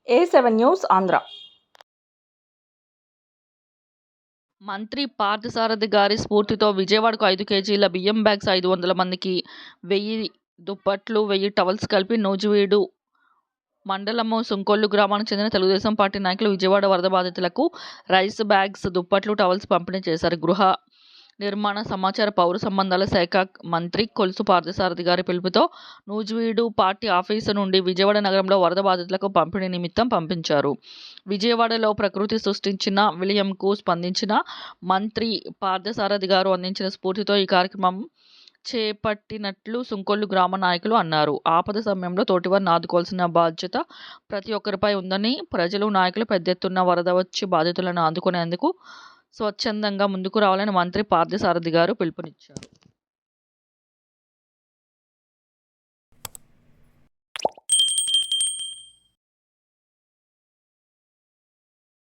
A7 news Andhra. మంత్రి పార్థసారథి గారి స్ఫూర్తితో విజయవాడకు 5 కేజీల బియ్యం బ్యాగ్స్ 500 మందికి 1000 దుప్పట్లు, 1000 టవల్స్ కలిపి నూజివీడు మండలము సుంకొల్లు గ్రామానికి చెందిన తెలుగుదేశం పార్టీ నాయకులు విజయవాడ వరద బాధితులకు రైస్ బ్యాగ్స్, దుప్పట్లు, టవల్స్ పంపిణీ చేశారు. గృహ నిర్మాణ, సమాచార, పౌర సంబంధాల శాఖ మంత్రి కొలుసు పార్థసారథి గారి పిలుపుతో నూజివీడు పార్టీ ఆఫీసు నుండి విజయవాడ నగరంలో వరద బాధితులకు పంపిణీ నిమిత్తం పంపించారు. విజయవాడలో ప్రకృతి సృష్టించిన విలయంకు స్పందించిన మంత్రి పార్థసారథి గారు అందించిన స్ఫూర్తితో ఈ కార్యక్రమం చేపట్టినట్లు సుంకొల్లు గ్రామ నాయకులు అన్నారు. ఆపద సమయంలో తోటివారిని ఆదుకోవాల్సిన బాధ్యత ప్రతి ఒక్కరిపై ఉందని, ప్రజలు, నాయకులు పెద్ద ఎత్తున వరద వచ్చి బాధితులను ఆదుకునేందుకు స్వచ్ఛందంగా ముందుకు రావాలని మంత్రి పార్థసారథి గారు పిలుపునిచ్చారు.